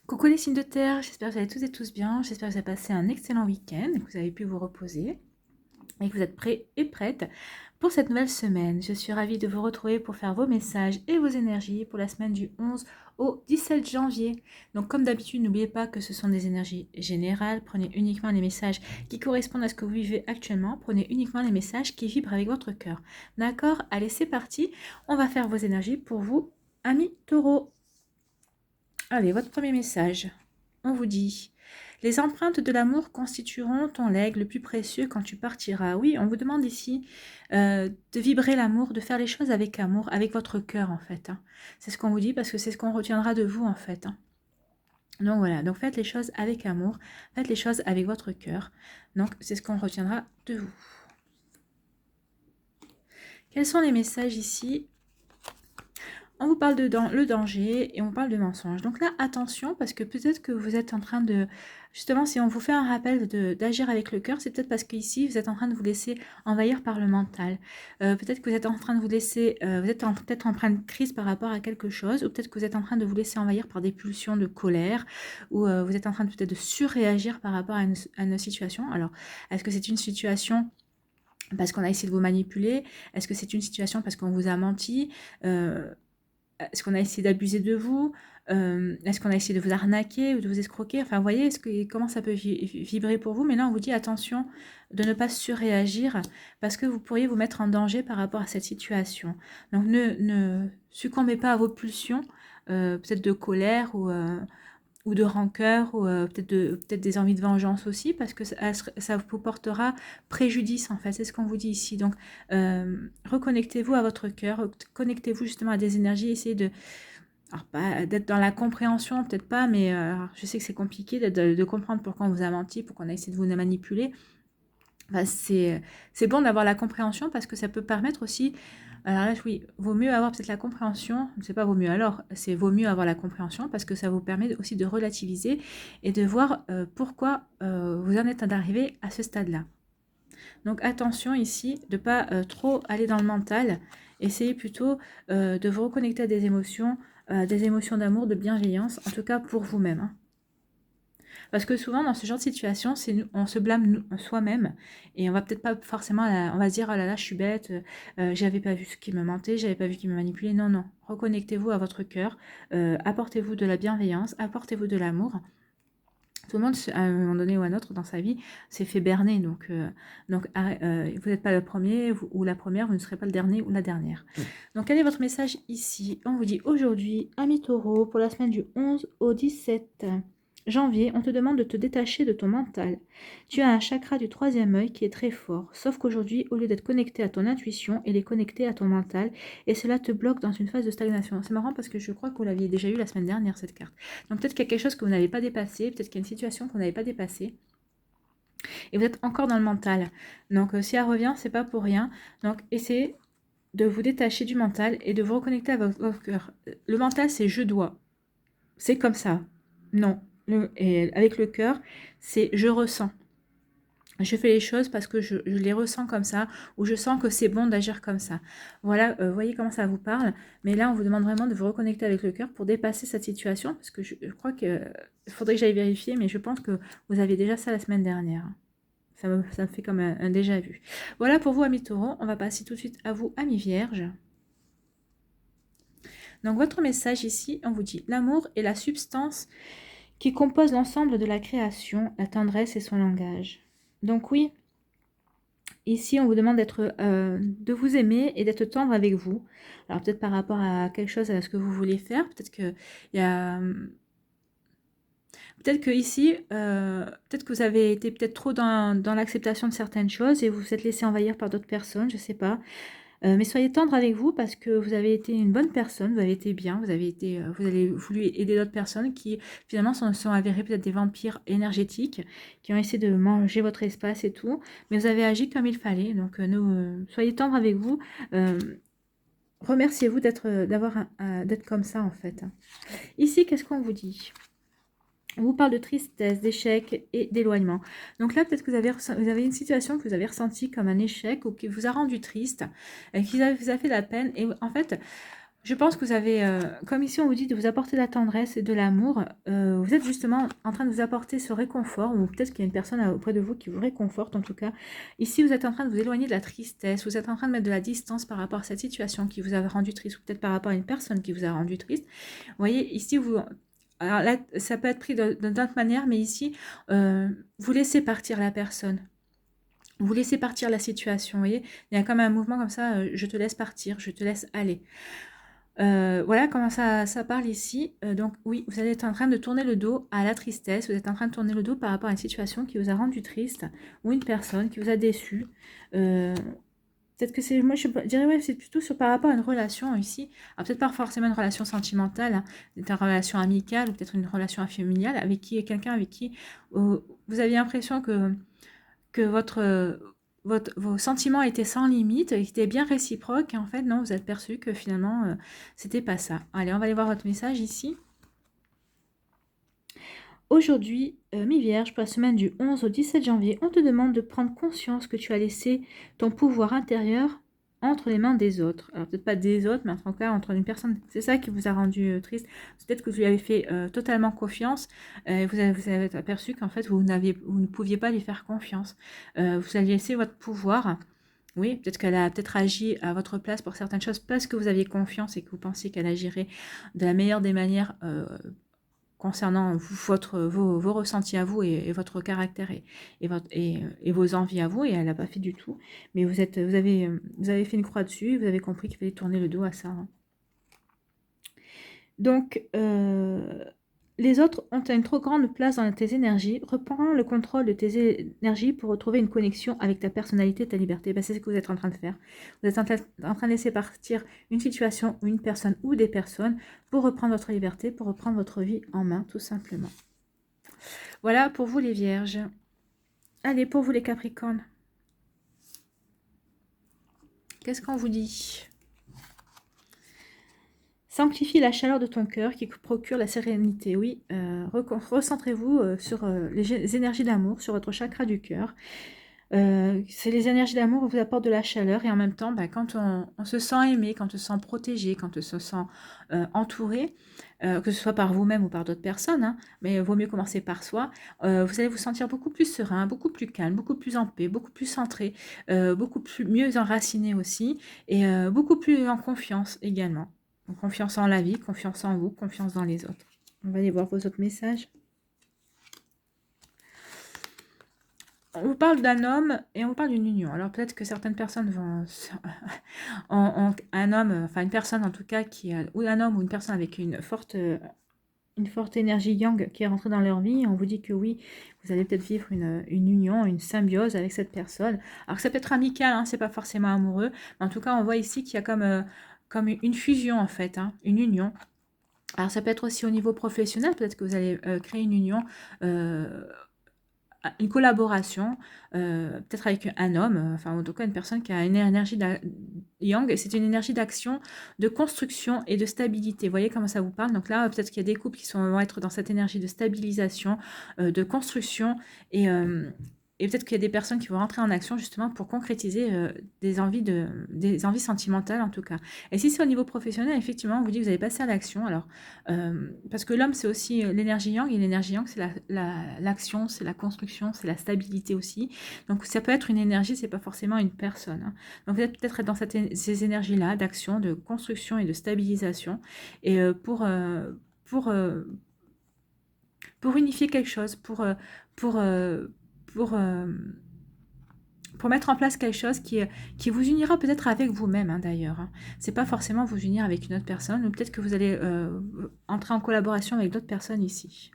Coucou les signes de terre, j'espère que vous allez tous et tous bien, j'espère que vous avez passé un excellent week-end, que vous avez pu vous reposer et que vous êtes prêts et prêtes pour cette nouvelle semaine. Je suis ravie de vous retrouver pour faire vos messages et vos énergies pour la semaine du 11 au 17 janvier. Donc comme d'habitude, n'oubliez pas que ce sont des énergies générales, prenez uniquement les messages qui correspondent à ce que vous vivez actuellement, prenez uniquement les messages qui vibrent avec votre cœur. D'accord? Allez, c'est parti, on va faire vos énergies pour vous, amis taureaux. Allez, votre premier message. On vous dit, les empreintes de l'amour constitueront ton legs le plus précieux quand tu partiras. Oui, on vous demande ici de vibrer l'amour, de faire les choses avec amour, avec votre cœur en fait. Hein. C'est ce qu'on vous dit parce que c'est ce qu'on retiendra de vous en fait. Hein. Donc voilà, donc faites les choses avec amour, faites les choses avec votre cœur. Donc c'est ce qu'on retiendra de vous. Quels sont les messages ici? On vous parle de le danger et on parle de mensonge. Donc là, attention, parce que peut-être que vous êtes en train de... Justement, si on vous fait un rappel d'agir avec le cœur, c'est peut-être parce qu'ici, vous êtes en train de vous laisser envahir par le mental. Peut-être que vous êtes en train de vous laisser... vous êtes peut-être en train de crise par rapport à quelque chose, ou peut-être que vous êtes en train de vous laisser envahir par des pulsions de colère, ou vous êtes en train peut-être de surréagir par rapport à une situation. Alors, est-ce que c'est une situation parce qu'on a essayé de vous manipuler? Est-ce que c'est une situation parce qu'on vous a menti? Est-ce qu'on a essayé d'abuser de vous? Est-ce qu'on a essayé de vous arnaquer ou de vous escroquer? Enfin, vous voyez comment ça peut vibrer pour vous. Mais là, on vous dit attention de ne pas surréagir parce que vous pourriez vous mettre en danger par rapport à cette situation. Donc, ne succombez pas à vos pulsions, peut-être de colère ou de rancœur, ou peut-être des envies de vengeance aussi, parce que ça vous portera préjudice, en fait. C'est ce qu'on vous dit ici. Donc, reconnectez-vous à votre cœur, connectez-vous justement à des énergies, essayez de... Alors, pas d'être dans la compréhension, peut-être pas, mais je sais que c'est compliqué de comprendre pourquoi on vous a menti, pourquoi on a essayé de vous manipuler. Enfin, c'est bon d'avoir la compréhension parce que ça peut permettre aussi... Alors là, oui, vaut mieux avoir peut-être la compréhension, c'est pas vaut mieux alors, c'est vaut mieux avoir la compréhension parce que ça vous permet aussi de relativiser et de voir pourquoi vous en êtes arrivé à ce stade-là. Donc attention ici, de ne pas trop aller dans le mental, essayez plutôt de vous reconnecter à des émotions d'amour, de bienveillance, en tout cas pour vous-même. Hein. Parce que souvent, dans ce genre de situation, on se blâme soi-même et on va peut-être pas forcément, on va se dire, oh là là, je suis bête, j'avais pas vu ce qui me mentait, j'avais pas vu qui me manipulait. Non, non, reconnectez-vous à votre cœur, apportez-vous de la bienveillance, apportez-vous de l'amour. Tout le monde, à un moment donné ou à un autre dans sa vie, s'est fait berner. Donc vous n'êtes pas le premier ou la première, vous ne serez pas le dernier ou la dernière. Donc, quel est votre message ici? On vous dit aujourd'hui, ami taureau, pour la semaine du 11 au 17 janvier, on te demande de te détacher de ton mental. Tu as un chakra du troisième œil qui est très fort, sauf qu'aujourd'hui, au lieu d'être connecté à ton intuition, il est connecté à ton mental, et cela te bloque dans une phase de stagnation. C'est marrant parce que je crois que vous l'aviez déjà eu la semaine dernière, cette carte. Donc peut-être qu'il y a quelque chose que vous n'avez pas dépassé, peut-être qu'il y a une situation que vous n'avez pas dépassée, et vous êtes encore dans le mental. Donc si elle revient, c'est pas pour rien. Donc essayez de vous détacher du mental et de vous reconnecter à votre cœur. Le mental, c'est je dois. C'est comme ça. Non. Et avec le cœur, c'est je ressens. Je fais les choses parce que je les ressens comme ça, ou je sens que c'est bon d'agir comme ça. Voilà, voyez comment ça vous parle. Mais là, on vous demande vraiment de vous reconnecter avec le cœur pour dépasser cette situation, parce que je crois qu'il faudrait que j'aille vérifier, mais je pense que vous aviez déjà ça la semaine dernière. Ça me fait comme un déjà vu. Voilà pour vous, amis taureaux. On va passer tout de suite à vous, amis vierges. Donc, votre message ici, on vous dit, l'amour est la substance qui compose l'ensemble de la création, la tendresse et son langage. Donc oui, ici on vous demande de vous aimer et d'être tendre avec vous. Alors peut-être par rapport à quelque chose, à ce que vous voulez faire, peut-être que il y a... Peut-être que ici, peut-être que vous avez été peut-être trop dans l'acceptation de certaines choses et vous vous êtes laissé envahir par d'autres personnes, je ne sais pas. Mais soyez tendre avec vous parce que vous avez été une bonne personne, vous avez été bien, vous avez voulu aider d'autres personnes qui finalement sont avérées peut-être des vampires énergétiques, qui ont essayé de manger votre espace et tout, mais vous avez agi comme il fallait. Donc soyez tendre avec vous. Remerciez-vous d'être comme ça en fait. Ici, qu'est-ce qu'on vous dit ? On vous parle de tristesse, d'échec et d'éloignement. Donc là, peut-être que vous avez une situation que vous avez ressentie comme un échec ou qui vous a rendu triste, qui vous a fait de la peine. Et en fait, Je pense que vous avez, comme ici on vous dit de vous apporter de la tendresse et de l'amour, vous êtes justement en train de vous apporter ce réconfort, ou peut-être qu'il y a une personne auprès de vous qui vous réconforte en tout cas. Ici vous êtes en train de vous éloigner de la tristesse, vous êtes en train de mettre de la distance par rapport à cette situation qui vous a rendu triste, ou peut-être par rapport à une personne qui vous a rendu triste. Vous voyez, ici vous... Alors là, ça peut être pris de d'autres manières, mais ici, vous laissez partir la personne. Vous laissez partir la situation, vous voyez. Il y a comme un mouvement comme ça, je te laisse partir, je te laisse aller. Voilà comment ça parle ici. Donc oui, vous êtes en train de tourner le dos à la tristesse, vous êtes en train de tourner le dos par rapport à une situation qui vous a rendu triste, ou une personne qui vous a déçu. Peut-être que c'est, moi je dirais ouais, c'est plutôt par rapport à une relation ici. Alors peut-être pas forcément une relation sentimentale, hein, une relation amicale, ou peut-être une relation familiale, avec qui quelqu'un avec qui vous aviez l'impression que vos sentiments étaient sans limite, étaient bien réciproques, et en fait, non, vous êtes perçu que finalement, c'était pas ça. Allez, on va aller voir votre message ici. Aujourd'hui, mi-vierge, pour la semaine du 11 au 17 janvier, on te demande de prendre conscience que tu as laissé ton pouvoir intérieur entre les mains des autres. Alors peut-être pas des autres, mais en tout cas entre une personne. C'est ça qui vous a rendu triste. Peut-être que vous lui avez fait totalement confiance. Vous avez aperçu qu'en fait vous ne pouviez pas lui faire confiance. Vous avez laissé votre pouvoir. Oui, peut-être qu'elle a peut-être agi à votre place pour certaines choses parce que vous aviez confiance et que vous pensiez qu'elle agirait de la meilleure des manières concernant vos ressentis à vous et votre caractère et vos envies à vous, et elle n'a pas fait du tout. Mais vous avez fait une croix dessus et vous avez compris qu'il fallait tourner le dos à ça. Hein. Donc, les autres ont une trop grande place dans tes énergies. Reprends le contrôle de tes énergies pour retrouver une connexion avec ta personnalité, ta liberté. Ben, c'est ce que vous êtes en train de faire. Vous êtes en train de laisser partir une situation, une personne ou des personnes pour reprendre votre liberté, pour reprendre votre vie en main, tout simplement. Voilà pour vous les vierges. Allez, pour vous les capricornes. Qu'est-ce qu'on vous dit ? Sanctifie la chaleur de ton cœur qui procure la sérénité. Oui, recentrez-vous sur les énergies d'amour, sur votre chakra du cœur. C'est les énergies d'amour qui vous apportent de la chaleur, et en même temps, bah, quand on se sent aimé, quand on se sent protégé, quand on se sent entouré, que ce soit par vous-même ou par d'autres personnes, hein, mais il vaut mieux commencer par soi, vous allez vous sentir beaucoup plus serein, beaucoup plus calme, beaucoup plus en paix, beaucoup plus centré, beaucoup plus mieux enraciné aussi, et beaucoup plus en confiance également. Donc, confiance en la vie, confiance en vous, confiance dans les autres. On va aller voir vos autres messages. On vous parle d'un homme et on vous parle d'une union. Alors peut-être que certaines personnes vont... un homme, enfin une personne en tout cas, ou un homme ou une personne avec une forte énergie yang qui est rentrée dans leur vie. On vous dit que oui, vous allez peut-être vivre une union, une symbiose avec cette personne. Alors ça peut être amical, hein, c'est pas forcément amoureux. Mais en tout cas, on voit ici qu'il y a comme une fusion en fait, hein, une union. Alors ça peut être aussi au niveau professionnel, peut-être que vous allez créer une union, une collaboration, peut-être avec un homme, enfin en tout cas une personne qui a une énergie yang, c'est une énergie d'action, de construction et de stabilité. Vous voyez comment ça vous parle? Donc là, peut-être qu'il y a des couples qui vont être dans cette énergie de stabilisation, de construction, et peut-être qu'il y a des personnes qui vont rentrer en action justement pour concrétiser des envies sentimentales en tout cas. Et si c'est au niveau professionnel, effectivement, on vous dit que vous allez passer à l'action. Alors, parce que l'homme, c'est aussi l'énergie yang, et l'énergie yang, c'est l'action, c'est la construction, c'est la stabilité aussi. Donc ça peut être une énergie, c'est pas forcément une personne. Hein. Donc vous êtes peut-être dans ces énergies-là d'action, de construction et de stabilisation, et pour unifier quelque chose, pour mettre en place quelque chose qui vous unira peut-être avec vous-même, hein, d'ailleurs. Hein. C'est pas forcément vous unir avec une autre personne, ou peut-être que vous allez entrer en collaboration avec d'autres personnes ici.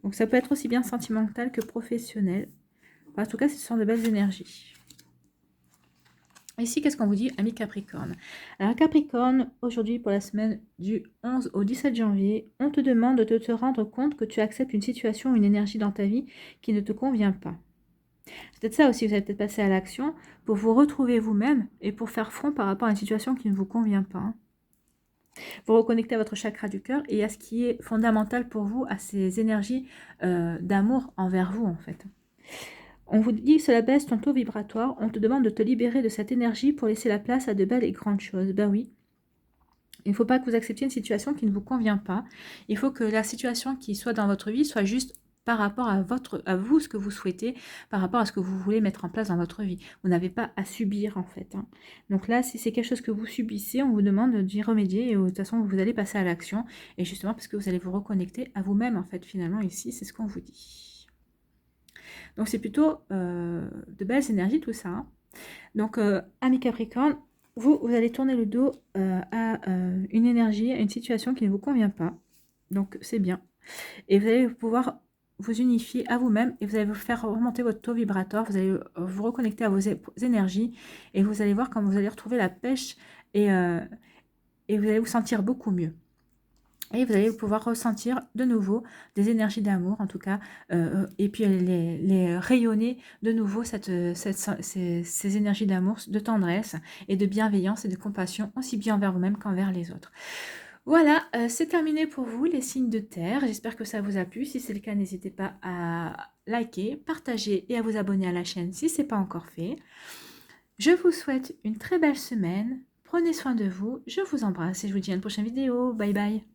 Donc ça peut être aussi bien sentimental que professionnel. En tout cas, ce sont de belles énergies. Ici, qu'est-ce qu'on vous dit, amis Capricorne? Alors Capricorne, aujourd'hui pour la semaine du 11 au 17 janvier, on te demande de te rendre compte que tu acceptes une situation, une énergie dans ta vie qui ne te convient pas. C'est peut-être ça aussi, vous allez peut-être passer à l'action pour vous retrouver vous-même et pour faire front par rapport à une situation qui ne vous convient pas. Vous reconnectez à votre chakra du cœur et à ce qui est fondamental pour vous, à ces énergies d'amour envers vous en fait. On vous dit que cela baisse ton taux vibratoire, on te demande de te libérer de cette énergie pour laisser la place à de belles et grandes choses. Ben oui, Il ne faut pas que vous acceptiez une situation qui ne vous convient pas. Il faut que la situation qui soit dans votre vie soit juste par rapport à vous, ce que vous souhaitez, par rapport à ce que vous voulez mettre en place dans votre vie. Vous n'avez pas à subir en fait. Hein. Donc là, si c'est quelque chose que vous subissez, on vous demande d'y remédier et de toute façon, vous allez passer à l'action. Et justement, parce que vous allez vous reconnecter à vous-même en fait, finalement, ici, c'est ce qu'on vous dit. Donc c'est plutôt de belles énergies tout ça. Hein. Donc, amis Capricorne, vous allez tourner le dos à une énergie, à une situation qui ne vous convient pas. Donc, c'est bien. Et vous allez pouvoir vous unifier à vous-même et vous allez vous faire remonter votre taux vibratoire. Vous allez vous reconnecter à vos énergies et vous allez voir comment vous allez retrouver la pêche et vous allez vous sentir beaucoup mieux. Et vous allez pouvoir ressentir de nouveau des énergies d'amour, en tout cas, et puis les rayonner de nouveau ces énergies d'amour, de tendresse et de bienveillance et de compassion, aussi bien envers vous-même qu'envers les autres. Voilà, c'est terminé pour vous, les signes de terre. J'espère que ça vous a plu. Si c'est le cas, n'hésitez pas à liker, partager et à vous abonner à la chaîne si ce n'est pas encore fait. Je vous souhaite une très belle semaine. Prenez soin de vous. Je vous embrasse et je vous dis à une prochaine vidéo. Bye bye.